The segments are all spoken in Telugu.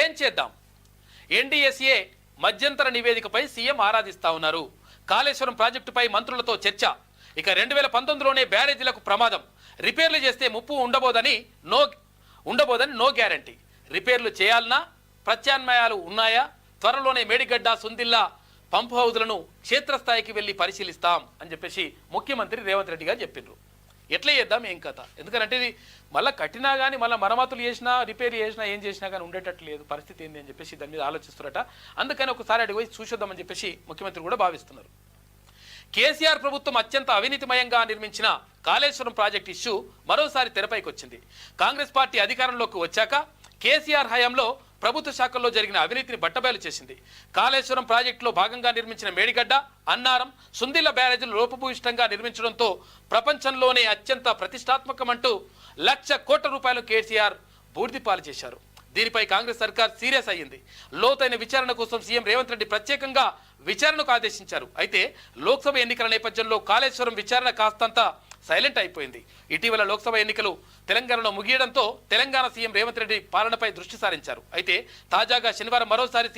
ఏం చేద్దాం? ఎన్డీఎస్ఏ మధ్యంతర నివేదికపై సీఎం ఆరాధిస్తా ఉన్నారు. కాళేశ్వరం ప్రాజెక్టుపై మంత్రులతో చర్చ. ఇక 2019లోనే బ్యారేజీలకు ప్రమాదం, రిపేర్లు చేస్తే ముప్పు ఉండబోదని నో గ్యారంటీ. రిపేర్లు చేయాలన్నా ప్రత్యామ్నాయాలు ఉన్నాయా? త్వరలోనే మేడిగడ్డ, సుందిల్లా పంప్ హౌజులను క్షేత్రస్థాయికి వెళ్ళి పరిశీలిస్తాం అని చెప్పేసి ముఖ్యమంత్రి రేవంత్ రెడ్డి గారు చెప్పిండ్రు. ఎట్లా చేద్దాం ఏం కథ? ఎందుకంటే ఇది మళ్ళీ కట్టినా కానీ మళ్ళీ మరమ్మతులు చేసినా రిపేర్ చేసినా ఏం చేసినా కానీ ఉండేటట్టు లేదు, పరిస్థితి ఏంది అని చెప్పేసి దాని మీద ఆలోచిస్తున్నారట. అందుకని ఒకసారి అడిగి పోయి చూసేద్దామని చెప్పేసి ముఖ్యమంత్రి కూడా భావిస్తున్నారు. కేసీఆర్ ప్రభుత్వం అత్యంత అవినీతిమయంగా నిర్మించిన కాళేశ్వరం ప్రాజెక్ట్ ఇష్యూ మరోసారి తెరపైకి వచ్చింది. కాంగ్రెస్ పార్టీ అధికారంలోకి వచ్చాక కేసీఆర్ హయాంలో ప్రభుత్వ శాఖల్లో జరిగిన అవినీతిని బట్టబయలు చేసింది. కాళేశ్వరం ప్రాజెక్టులో భాగంగా నిర్మించిన మేడిగడ్డ, అన్నారం, సుందిల్ల బ్యారేజీలు లోపభూయిష్టంగా నిర్మించడంతో ప్రపంచంలోనే అత్యంత ప్రతిష్టాత్మకమంటూ ₹1,00,00,000 కోట్ల కేసీఆర్ బూడిదిపాలు చేశారు. దీనిపై కాంగ్రెస్ సర్కార్ సీరియస్ అయ్యింది. లోతైన విచారణ కోసం సీఎం రేవంత్ రెడ్డి ప్రత్యేకంగా విచారణకు ఆదేశించారు. అయితే లోక్సభ ఎన్నికల నేపథ్యంలో కాళేశ్వరం విచారణ కాస్తంత సైలెంట్ అయిపోయింది. ఇటీవల లోక్సభ ఎన్నికలు తెలంగాణలో ముగియడంతో తెలంగాణ సీఎం రేవంత్ రెడ్డి పాలనపై దృష్టి సారించారు. అయితే తాజాగా శనివారం మరోసారి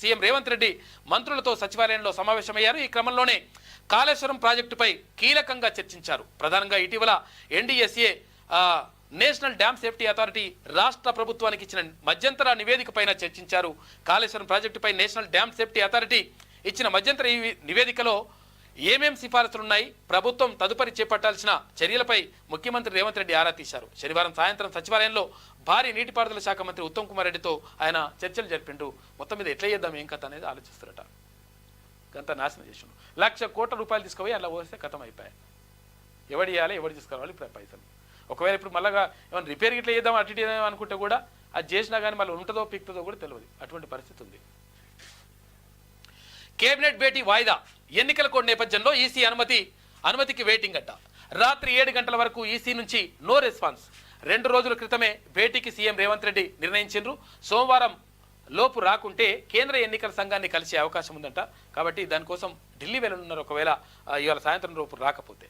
సీఎం రేవంత్ రెడ్డి మంత్రులతో సచివాలయంలో సమావేశమయ్యారు. ఈ క్రమంలోనే కాళేశ్వరం ప్రాజెక్టుపై కీలకంగా చర్చించారు. ప్రధానంగా ఇటీవల NDSA national dam safety authority రాష్ట్ర ప్రభుత్వానికి ఇచ్చిన మధ్యంతర నివేదిక పైన చర్చించారు. కాళేశ్వరం ప్రాజెక్టుపై నేషనల్ డ్యామ్ సేఫ్టీ అథారిటీ ఇచ్చిన మధ్యంతర నివేదికలో ఏమేం సిఫారసులున్నాయి, ప్రభుత్వం తదుపరి చేపట్టాల్సిన చర్యలపై ముఖ్యమంత్రి రేవంత్ రెడ్డి ఆరా తీశారు. శనివారం సాయంత్రం సచివాలయంలో భారీ నీటిపారుదల శాఖ మంత్రి ఉత్తమ్ కుమార్ రెడ్డితో ఆయన చర్చలు జరిపిండు. మొత్తం మీద ఎట్లా చేద్దాం ఏం కథ అనేది ఆలోచిస్తారట. గంత నాశనం చేసిండు. ₹1,00,00,000 కోట్ల తీసుకుపోయి అలా పోస్తే కథం అయిపోయాయి. ఎవడు ఇవ్వాలి, ఎవరు తీసుకోవాలి ఇప్పుడు పైసలు? ఒకవేళ ఇప్పుడు మళ్ళీ ఏమైనా రిపేర్ ఇట్లా చేద్దాం అటు ఇటు అనుకుంటే కూడా అది చేసినా కానీ మళ్ళీ ఉంటుందో పీక్తుందో కూడా తెలియదు. అటువంటి పరిస్థితి ఉంది. కేబినెట్ భేటీ వాయిదా. ఎన్నికల కోడ్ నేపథ్యంలో ఈసీ అనుమతికి వెయిటింగ్ అడ్డ. రాత్రి 7 గంటల వరకు ఈసీ నుంచి నో రెస్పాన్స్. 2 రోజుల క్రితమే భేటీకి సీఎం రేవంత్ రెడ్డి నిర్ణయించారు. సోమవారం లోపు రాకుంటే కేంద్ర ఎన్నికల సంఘాన్ని కలిసే అవకాశం ఉందంట. కాబట్టి దానికోసం ఢిల్లీ వెళ్ళనున్నారు ఒకవేళ ఇవాళ సాయంత్రం లోపు రాకపోతే.